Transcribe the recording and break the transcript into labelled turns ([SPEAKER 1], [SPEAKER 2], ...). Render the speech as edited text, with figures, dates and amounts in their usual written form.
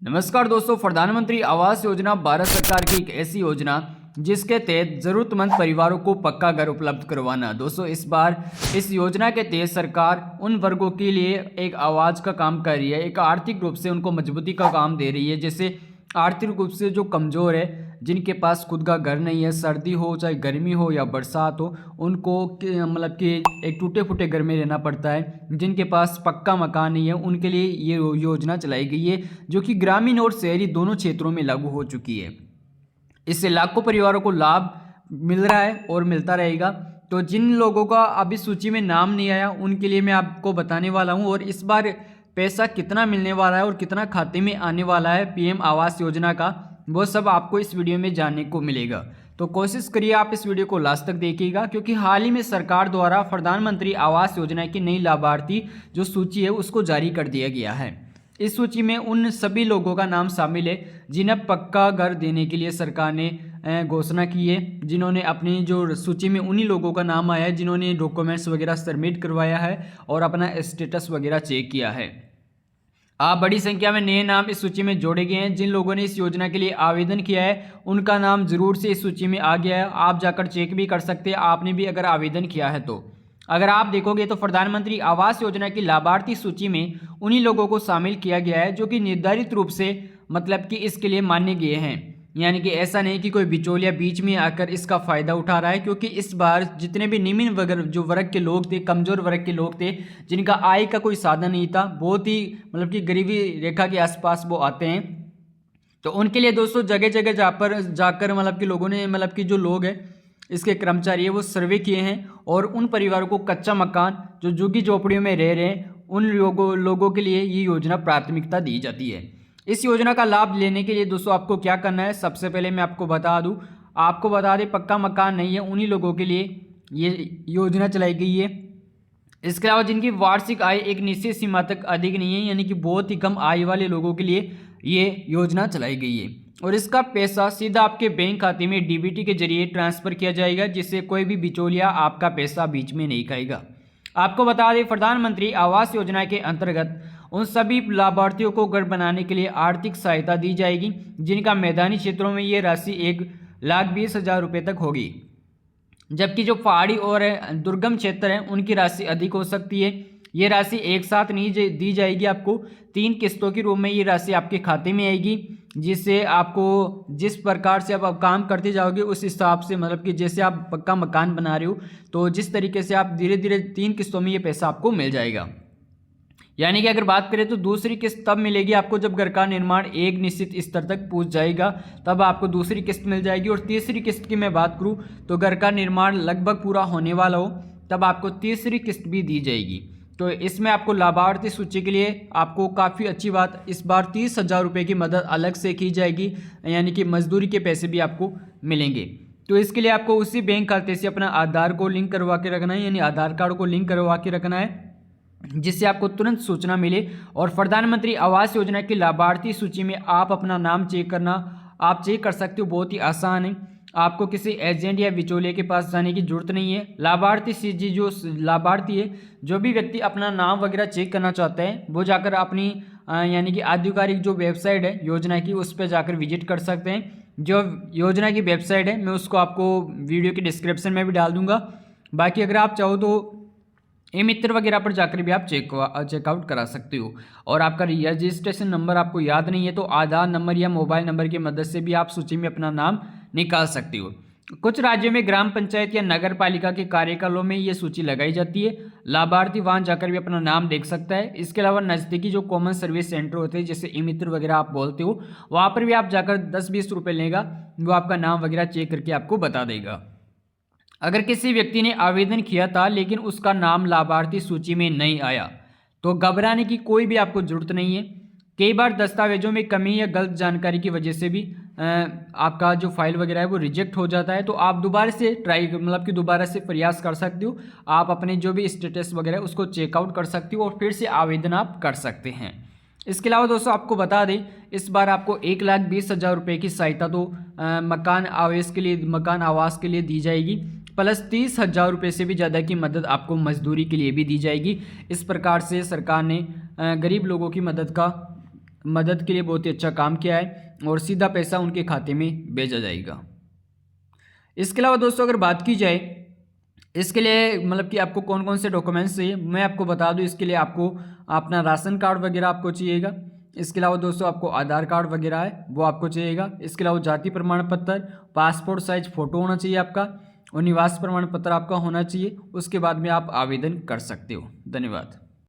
[SPEAKER 1] नमस्कार दोस्तों, प्रधानमंत्री आवास योजना भारत सरकार की एक ऐसी योजना जिसके तहत जरूरतमंद परिवारों को पक्का घर उपलब्ध करवाना। दोस्तों, इस बार इस योजना के तहत सरकार उन वर्गों के लिए एक आवाज़ का काम कर रही है, एक आर्थिक रूप से उनको मजबूती का काम दे रही है। जैसे आर्थिक रूप से जो कमज़ोर है, जिनके पास खुद का घर नहीं है, सर्दी हो चाहे गर्मी हो या बरसात हो, उनको मतलब कि एक टूटे फूटे घर में रहना पड़ता है। जिनके पास पक्का मकान नहीं है, उनके लिए ये योजना चलाई गई है, जो कि ग्रामीण और शहरी दोनों क्षेत्रों में लागू हो चुकी है। इससे लाखों परिवारों को लाभ मिल रहा है और मिलता रहेगा। तो जिन लोगों का अभी सूची में नाम नहीं आया, उनके लिए मैं आपको बताने वाला हूं। और इस बार पैसा कितना मिलने वाला है और कितना खाते में आने वाला है पीएम आवास योजना का, वो सब आपको इस वीडियो में जानने को मिलेगा। तो कोशिश करिए आप इस वीडियो को लास्ट तक देखिएगा, क्योंकि हाल ही में सरकार द्वारा प्रधानमंत्री आवास योजना की नई लाभार्थी जो सूची है उसको जारी कर दिया गया है। इस सूची में उन सभी लोगों का नाम शामिल है जिन्हें पक्का घर देने के लिए सरकार ने घोषणा की है। जिन्होंने अपनी जो सूची में उन्हीं लोगों का नाम आया है जिन्होंने डॉक्यूमेंट्स वगैरह सबमिट करवाया है और अपना स्टेटस वगैरह चेक किया है। आप बड़ी संख्या में नए नाम इस सूची में जोड़े गए हैं। जिन लोगों ने इस योजना के लिए आवेदन किया है उनका नाम जरूर से इस सूची में आ गया है। आप जाकर चेक भी कर सकते हैं, आपने भी अगर आवेदन किया है तो। अगर आप देखोगे तो प्रधानमंत्री आवास योजना की लाभार्थी सूची में उन्हीं लोगों को शामिल किया गया है जो कि निर्धारित रूप से मतलब कि इसके लिए माने गए हैं। यानी कि ऐसा नहीं कि कोई बिचौलिया बीच में आकर इसका फ़ायदा उठा रहा है, क्योंकि इस बार जितने भी निम्न वर्ग के लोग थे, कमज़ोर वर्ग के लोग थे, जिनका आय का कोई साधन नहीं था, बहुत ही मतलब कि गरीबी रेखा के आसपास वो आते हैं, तो उनके लिए दोस्तों जगह जगह जाकर मतलब कि लोगों ने मतलब कि जो लोग हैं इसके कर्मचारी है वो सर्वे किए हैं और उन परिवारों को कच्चा मकान जो झुग्गी झोपड़ियों में रह रहे हैं उन लोगों के लिए ये योजना प्राथमिकता दी जाती है। इस योजना का लाभ लेने के लिए दोस्तों आपको क्या करना है, सबसे पहले मैं आपको बता दें पक्का मकान नहीं है उन्हीं लोगों के लिए ये योजना चलाई गई है। इसके अलावा जिनकी वार्षिक आय एक निश्चित सीमा तक अधिक नहीं है, यानी कि बहुत ही कम आय वाले लोगों के लिए ये योजना चलाई गई है। और इसका पैसा सीधा आपके बैंक खाते में डीबीटी के जरिए ट्रांसफ़र किया जाएगा, जिससे कोई भी बिचौलिया आपका पैसा बीच में नहीं खाएगा। आपको बता दें प्रधानमंत्री आवास योजना के अंतर्गत उन सभी लाभार्थियों को घर बनाने के लिए आर्थिक सहायता दी जाएगी जिनका मैदानी क्षेत्रों में ये राशि 1,20,000 रुपये तक होगी, जबकि जो पहाड़ी और दुर्गम क्षेत्र हैं उनकी राशि अधिक हो सकती है। ये राशि एक साथ नहीं दी जाएगी, आपको 3 किस्तों के रूप में ये राशि आपके खाते में आएगी, जिससे आपको जिस प्रकार से आप काम करते जाओगे उस हिसाब से मतलब कि जैसे आप पक्का मकान बना रहे हो तो जिस तरीके से आप धीरे धीरे 3 किस्तों में ये पैसा आपको मिल जाएगा। यानी कि अगर बात करें तो दूसरी किस्त तब मिलेगी आपको जब घर का निर्माण एक निश्चित स्तर तक पहुंच जाएगा, तब आपको दूसरी किस्त मिल जाएगी। और तीसरी किस्त की मैं बात करूं तो घर का निर्माण लगभग पूरा होने वाला हो तब आपको तीसरी किस्त भी दी जाएगी। तो इसमें आपको लाभार्थी सूची के लिए आपको काफ़ी अच्छी बात, इस बार 30,000 रुपये की मदद अलग से की जाएगी, यानी कि मजदूरी के पैसे भी आपको मिलेंगे। तो इसके लिए आपको उसी बैंक खाते से अपना आधार को लिंक करवा के रखना है, यानी आधार कार्ड को लिंक करवा के रखना है, जिससे आपको तुरंत सूचना मिले। और प्रधानमंत्री आवास योजना की लाभार्थी सूची में आप अपना नाम चेक कर सकते हो, बहुत ही आसान है। आपको किसी एजेंट या बिचौलिए के पास जाने की जरूरत नहीं है। लाभार्थी है, जो भी व्यक्ति अपना नाम वगैरह चेक करना चाहता है वो जाकर अपनी यानी कि आधिकारिक जो वेबसाइट है योजना की उस पर जाकर विजिट कर सकते हैं। जो योजना की वेबसाइट है मैं उसको आपको वीडियो के डिस्क्रिप्शन में भी डाल दूंगा। बाकी अगर आप चाहो तो ई मित्र वगैरह पर जाकर भी आप चेकआउट करा सकते हो। और आपका रजिस्ट्रेशन नंबर आपको याद नहीं है तो आधार नंबर या मोबाइल नंबर की मदद से भी आप सूची में अपना नाम निकाल सकते हो। कुछ राज्यों में ग्राम पंचायत या नगर पालिका के कार्यकालों में ये सूची लगाई जाती है। लाभार्थी वहां जाकर भी अपना नाम देख सकता है। इसके अलावा नज़दीकी जो कॉमन सर्विस सेंटर होते हैं जैसे ई मित्र वगैरह आप बोलते हो, वहाँ पर भी आप जाकर 10-20 रुपये लेगा, वो आपका नाम वगैरह चेक करके आपको बता देगा। अगर किसी व्यक्ति ने आवेदन किया था लेकिन उसका नाम लाभार्थी सूची में नहीं आया तो घबराने की कोई भी आपको ज़रूरत नहीं है। कई बार दस्तावेजों में कमी या गलत जानकारी की वजह से भी आपका जो फाइल वगैरह है वो रिजेक्ट हो जाता है, तो आप दोबारा से दोबारा से प्रयास कर सकते हो। आप अपने जो भी स्टेटस वगैरह है उसको चेकआउट कर सकते हो और फिर से आवेदन आप कर सकते हैं। इसके अलावा दोस्तों आपको बता दें इस बार आपको 1,20,000 रुपये की सहायता तो मकान आवास के लिए दी जाएगी, प्लस 30,000 रुपये से भी ज़्यादा की मदद आपको मजदूरी के लिए भी दी जाएगी। इस प्रकार से सरकार ने गरीब लोगों की मदद का मदद के लिए बहुत ही अच्छा काम किया है और सीधा पैसा उनके खाते में भेजा जाएगा। इसके अलावा दोस्तों अगर बात की जाए इसके लिए मतलब कि आपको कौन कौन से डॉक्यूमेंट्स चाहिए, मैं आपको बता दूं। इसके लिए आपको अपना राशन कार्ड वगैरह आपको चाहिएगा। इसके अलावा दोस्तों आपको आधार कार्ड वगैरह है वो आपको चाहिएगा। इसके अलावा जाति प्रमाण पत्र, पासपोर्ट साइज फ़ोटो होना चाहिए आपका और निवास प्रमाण पत्र आपका होना चाहिए। उसके बाद में आप आवेदन कर सकते हो। धन्यवाद।